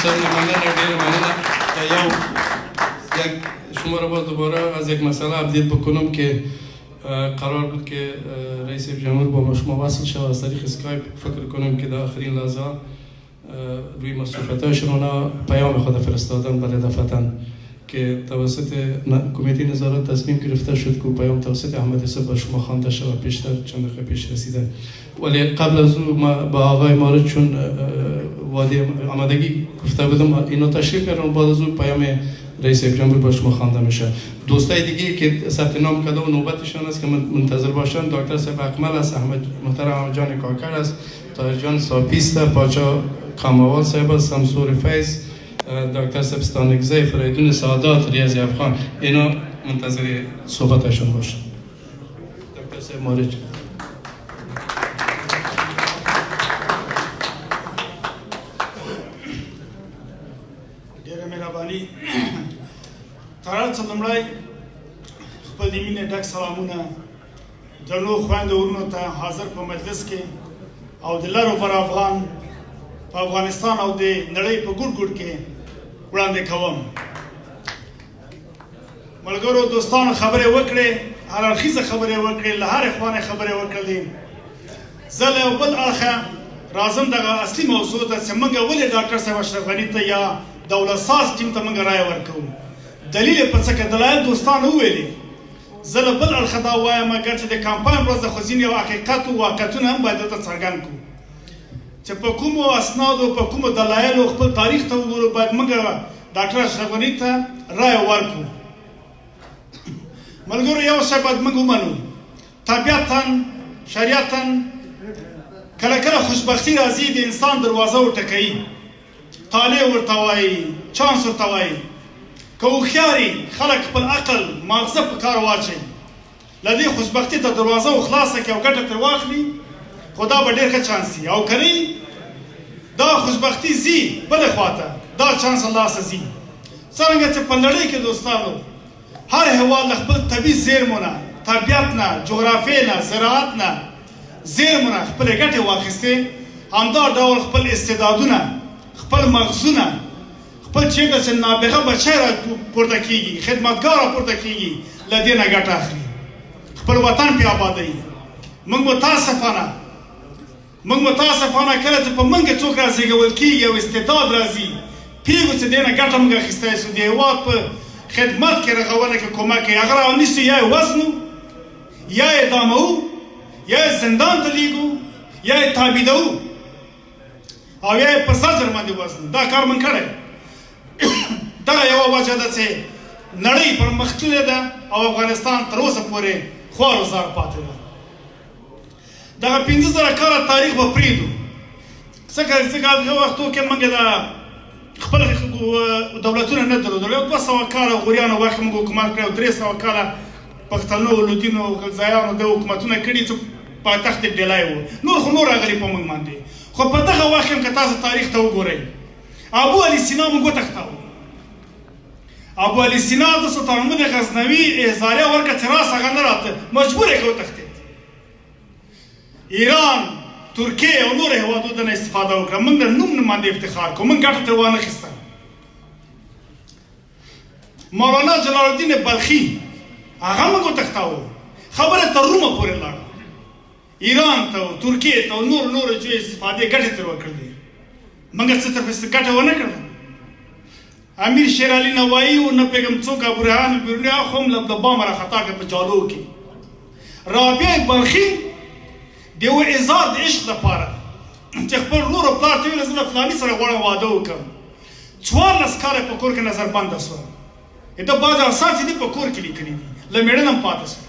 بسیار مننه ډېره مننه. شما را باز دوباره از یک مسئله اپدیت بکنم که قرار بود که رئیس جمهور با شما وصل شد از طریق اسکایپ. فکر کنم که در آخرین لحظه روی مصروفیت‌هایشان پیام خود فرستادن برای دفعتاً که توسط کمیته نظارت تصمیم گرفته شد که پیام توسط احمد یوسف به شما خوانده شود. پیشتر چند دقیقه پیش رسیده، ولی قبل از او ما با آقای مارد چون وعده آمادگی گفته بودم اینا تشریف بیارن، بعد از او پیام رئیس جمهور با شما خوانده میشه. دوستای دیگه که ثبت نام کرده و نوبتشان است که منتظر باشن، دکتر صاحب اکمل است، محترم احمد جان کاکر است، طاهر جان ساپیست، پاچا کاموال صاحب است، شمسور فیض، دکتر صاحب ستانگزی، فریدون سعادت، ریاضی افغان، اینا منتظر صحبتشون باشن. دکتر صاحب مارج. ډیره مهرباني. تر څه لومړی خپل د مینې ډک سلامونه درنو خویندو ورونو ته حاضر په مجلس کې او د لرو بر افغان په افغانستان او د نړۍ په ګوټ ګوټ کې وړاندې کوم. ملګرو دوستانو خبرې وکړې، هر اړخیزه خبرې وکړې، له هرې خوانې خبرې وکړلې. زه له یو بل اړخه راځم دغه اصلي موضوع ته چې موږ ولې ډاکټر صاحب اشرف غني ته یا دولت ساز ټیم ته موږ رایه ورکوو. دلیل یې په څه کې دلایل دوستانو وویلې. زه له بل اړخه دا وایم اګر چې د کمپاین ورځ ده خو ځینې حقیقت و واقعیتونه هم باید دلته څرګند کړو چې په کومو اسنادو په کومو دلایلو خپل تاریخ ته وګورو. باید موږ ډاکټر اشرف غني ته رایه ورکړو. ملګرو یو شی باید موږ ومنو، طبیعتا شریعتا کله کله خوشبختي راځي د انسان دروازه ورټکوي، طالع ورته وایي، چانس ورته وایي. که هوښیاري خلک خپل عقل ماغزه په کار واچوي، له دې خوشبختي ته دروازه وخلاصه کړي او ګټه ترې واخلي، خو دا به ډېر ښه چانس وي. او که دا خوشبختي ځي بلې خواته، دا چانس له لاسه ځي. څرنګه چې په نړۍ کې دوستانو هر هېواد له خپل طبیعي زیرمو نه، طبیعت نه، جغرافیې نه، زراعت نه، زیرمو نه خپلې ګټې واخیستې، همدا ډول خپل استعدادونه، خپل مغزونه، خپل چېرته چې نابغه بچی را پورته کېږي، خدمتګار را پورته کېږي، له دې نه ګټه اخلي، خپل وطن پرې آبادوي. موږ متاسفانه کله چې په موږ کې څوک رازېږول کېږي او استعداد راځي، پرېږدو چې دې نه ګټه موږ اخیستی سو، د هېواد په خدمت کې رغونه کې کومک کوي، هغه رانیسو یا یې وزنو، یا یې اعداموو، یا یې زندان ته لیږو، یا یې تابعیدوو او یا یې په زجر باندې وزنو. دا کار موږ کړی. دغه یوه وجه ده چې نړۍ پرمختللې ده او افغانستان تر اوسه پورې خوار و زار پاتې ده. دغه 15,000 کاله تاریخ به پرېږدو، ځکه هغه وختو کې موږ د خپل دولتونه نه درلودل. یو 200 کاله غوریانو وخت موږ حکومت کړی او 300 کاله پښتنو، لودینو، غلزایانو د حکومتونه کړي چې پایتخت یې ډیلی و. نور خو نور راغلي په موږ باندې. خو په دغه وخت کې که تاسو تاریخ ته وګورئ، ابو علي سینا موږ وتښتاوه. ابو علي سینا د سلطان محمود غزنوي احضاریه ورکړه چې راس هغه نه راته، مجبور یې کړ وتښتېد. ایران، ترکیې او نور هېوادونو نه استفاده وکړه. موږ د نوم نه باندې افتخار کوو، موږ ګټه ترې وانه اخیسته. مولانا جلال الدین بلخي هغه موږ وتښتاوه، خبره تر رومه پورې لاړه، ایران ته او ترکیې ته او نور جو استفادې ګټې ترې وکړلې. موږ څه ترې ګټه ونه کړله. امیر شیر علي نوایي و نه پوهېږم څوک ابوریحان بیروني خو هم له بامه راخطا کړه په جالو کې. رابعه بلخي د یوه اظهار د عشق لپاره چې خپل ورور او پلار ته ویل زه له فلاني سره غواړم واده وکړم، 14 کاله په کور کې نظربنده سوه. ده بعض اثار چې دي په کور کې لیکلي دي، له مېړه نه هم پاتې سوه.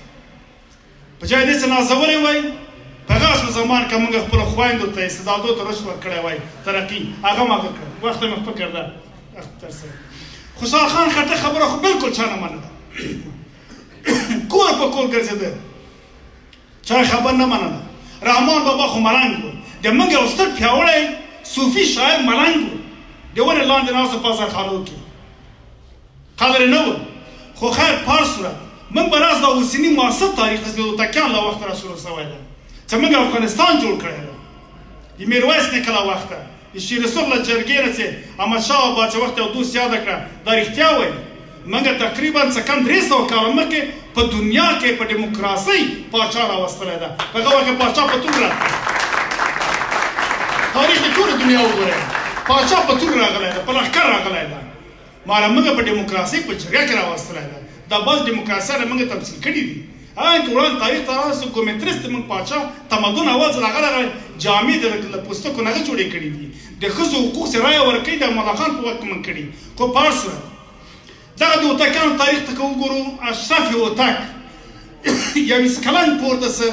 په جای دې چې نازولی وای، په هغه زمان کې موږ خپلو خویندو ته استعدادو ته رشد ورکړی وای، ترقي هغه هم هغه کړ. وخت مې فکر ده خوشحال خان خټک خبره خو بلکل چا نه منله، کور په کور ګرځېده، چا خبر نه منله. رحمان بابا خو ملنګ و، د موږ یو ستر پیاوړی صوفي شاعر ملنګ و، د ونې لاندې ناست په ازرخانو کې، قدر یې نه و. خو خیر په هر صورت موږ به راز د اوسني معاصر تاریخ د تکیان له وخته را شروع شوی ده چې موږ افغانستان جوړ کړی ده. د میرویس نیکه له وخته د شیر رسول له جرګې نه چې احمدشاه بابا چې وخت یو دوست یاده کړه دا رښتیا وایي موږ تقریبا څه کم 300 کاله مخکې په دنیا کې په ډیموکراسۍ پاچا راوستلی ده په هغه وخت کې پاچا په توګه تاریخ د ټوله دنیا وګورئ پاچا په توګه راغلی ده په لښکر راغلی ده ماله موږ په ډیموکراسۍ په جګړه کې راوستلی ده دا بعض ډیموکراسیانه موږ تمثیل کړي دي هغه که وړاندې تاریخ ته راسو ګومتریست موږ پاچا تمدن اول ځل هغه جامې د پوستکو نه هغه جوړې کړي دي د ښځو حقوق چې رایه ورکوي د ملاخان په وخت کې موږ کړي خو پارسه دغه د اوتکانو تاریخ ته که وګورو اشرف اوتک یو 20 کلن پورته څه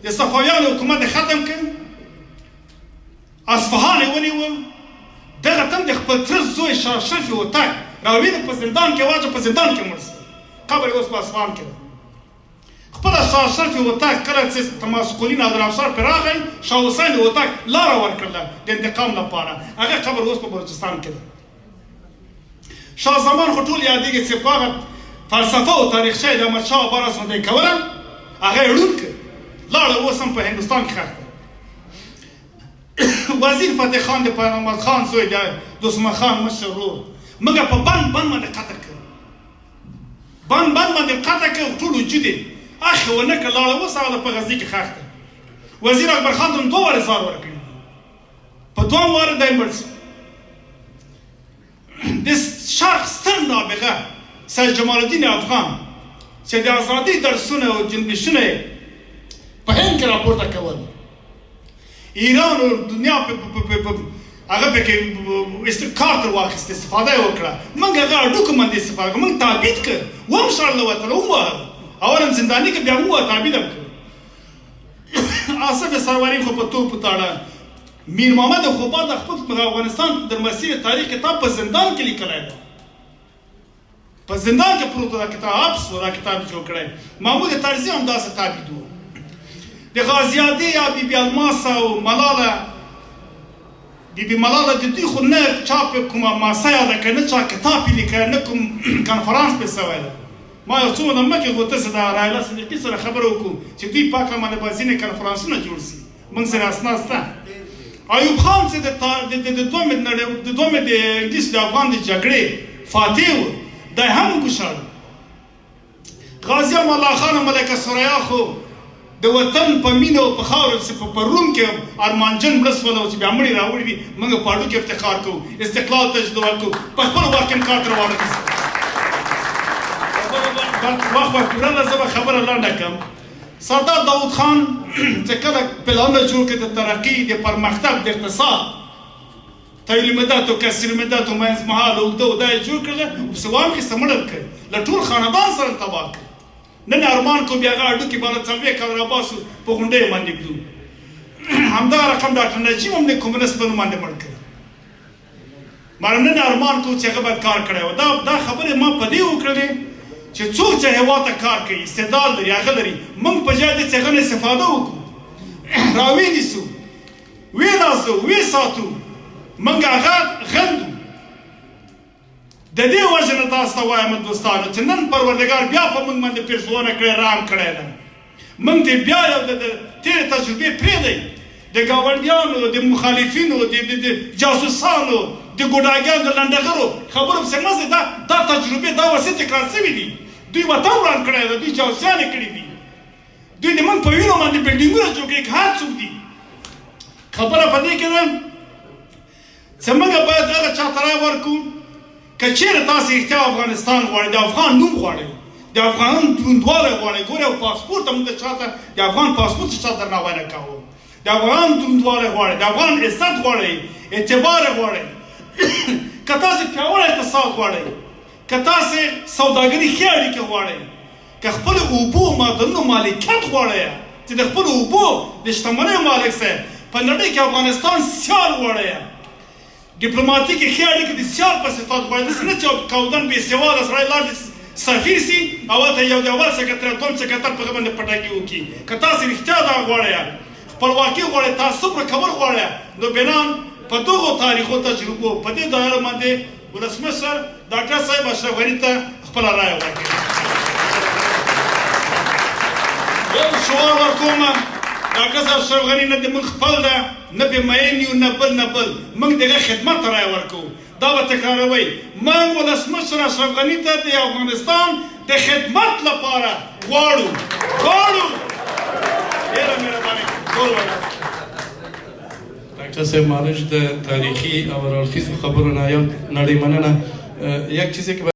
د صفویانو حکومت یې ختم کړ اصفهان یې ونیو دغه تم د خپل تره زوی شاه اشرف اوتک راوویده په زندان کې واچو په زندان کې مړ شو قبر یې اوس په اصفهان کې ده خپله شاه اشرف اوتک کله چې تماسکولي نادرافشار پرې راغی شاه حسین اوتک لاره ورکړله د انتقام لپاره هغه قبر اوس په بلوچستان کې ده شاه زمان خو ټول یادېږي چې په هغه فلسفه او تاریخچه یې د احمدشاه بابا راسمندۍ کوله هغه یې ړوند کړ لاړه اوس هم په هندوستان کې ښخ دی وزیر فتح خان د پیر محمد خان زوی د دوست خان مشر ورور موږ په بند باندې قتل کړ بند باندې قتل کړ ټول وجود یې اخ ونه کړ لاړه اوس هغه په غزني کې ښخ دی وزیر اکبر خان ته هم 2 وارې زار ورکړي په 2 واره دی مړ شو د شرق ستر نابغه سید جمال الدین افغان چې د ازادۍ درسونه او جنبشونه په هند کې راپورته کول ایران او دنیا هغه پکې کار تر واخیست استفاده یې وکړه موږ هغه اډوکو باندې استفاده کړو موږ تابید کړ وم شړله وتله ووهه اول هم زنداني کې بیا ووهه تابید هم کړ آصف سرواني خو په توپ وتاړه میر محمد خوبا د خپل افغانستان د مسیر تاریخ کتاب په زندان کې لیکلی دی په زندان کې پروت دا کتاب حبس و دا کتاب جوړ کړی محمود طرزي هم داسې تابید و د غازیادې یا بیبي الماسه او ملاله بیبي ملاله د دوی خو نه چا په کومه ماسه یاده کړې نه چا کتاب یې لیکلی نه کوم کنفرانس پرې سوی ده ما یو څو ورځې مخکې غوته چې د رایلا صدیقي سره خبره وکړو چې دوی پاک باندې به ځینې کنفرانسونه جوړ شي موږ سره اسناد شته ایوب خان چې د دومې د انګلیس د افغان د جګړې فاتح و دا یې هم وګوښاړه غازي امان الله خان او ملکه ثریا خو د وطن په مینه او په خاوره چې په روم کې ارمانجن مړه شول او چې بیا مړي راوړي دي موږ په هډوکي افتخار کوو استقلال ته جدول کوو په خپلو واک کې کار تر روانه دي وخت پوره ده زه به خبره لنډه کړم سردار داود خان چې کله پلانونه جوړ کړي د ترقي د پرمختګ د اقتصاد طویل مدت او کثیر مدت او منځمهاله اوږده او دا یې جوړ کړل په سوام کې سمړل کړ له ټول خاندان سره تباه کړ نن ارمان کو بیا هغه هډوکي باندې څلوېښت کاله راباسو په غونډۍ باندې ږدو همدغه رقم ډاکټر نجیب هم د کمونست په نوم باندې مړ کړ ما نن ارمان کو چې هغه باید کار کړی و دا خبرې ما په دې وکړلې چې څوک چې هېواد ته کار کوي استعداد لري هغه لري موږ په ځای د هغه نه استفاده وکړو راونیسو ویناسو وساتو موږ هغه غندو د دې وجه نه تاسو ته وایم دوستانو چې نن پروردګار بیا په موږ باندې پیرزونه کړې رام کړی ده موږ دې بیا یو د تېرې تجربې پرېږدئ د ګاونډیانو د مخالفینو د جاسوسانو د ګوډاګیانو د لنډغرو خبرو پسې مه ځئ دا تجربې دا وسې تکرار شوي دي دوی وطن وران کړی ده دوی جاسوسیان یې کړي دي دوی د موږ په وینو باندې بلډینګونه جوړ کړي که هر څوک دي خبره په دې کې ده چې موږ باید هغه چا ته رایه ورکړو که چېرې تاسې رښتیا افغانستان غواړئ د افغان نوم غواړئ د افغان دروندوالی غواړئ ګورئ او پاسپورټ ته موږ چاته د افغان پاسپورټ ته چا درناوی نه کوو د افغان دروندوالی غواړئ د افغان عزت غواړئ اعتبار غواړئ که تاسې پیاوړی اقتصاد غواړئ که تاسې سوداګري ښې اړیکې غواړئ که خپلو اوبو معدنونو مالکیت غواړئ چې د خپلو اوبو د شتمنیو مالک سئ په نړۍ کې افغانستان سیال غواړئ ډیپلوماتیک ښې اړیکې د سیال په صفت غواړي داسې نه چې کودن بې سواده سړی لاړ سفیر سي او هلته یو د اول سکرتر دوم سکرتر په هغه باندې پټکي وکړي که تاسې رښتیا دا غواړئ خپلواکي غواړئ تعصب کول غواړئ نو بنان په دغو تاریخو تجربو په دې دایره باندې ولسمشر ډاکټر صاحب اشرف غني ته خپله رایه ورکړي یو شعار ورکوم ډاکټر صاحب اشرف غني نه د موږ خپل ده نه پې مین یو نه بل نه بل موږ د هغه خدمت ته رایه ورکوو دا به تکراروئ موږ ولسمشر اشرف غني ته د افغانستان د خدمت لپاره غواړو ډېره مهرباني ډاکټر صاحب مالش د تاریخي او راړخیزو خبرو نه یو نړۍ مننه یک چیزی که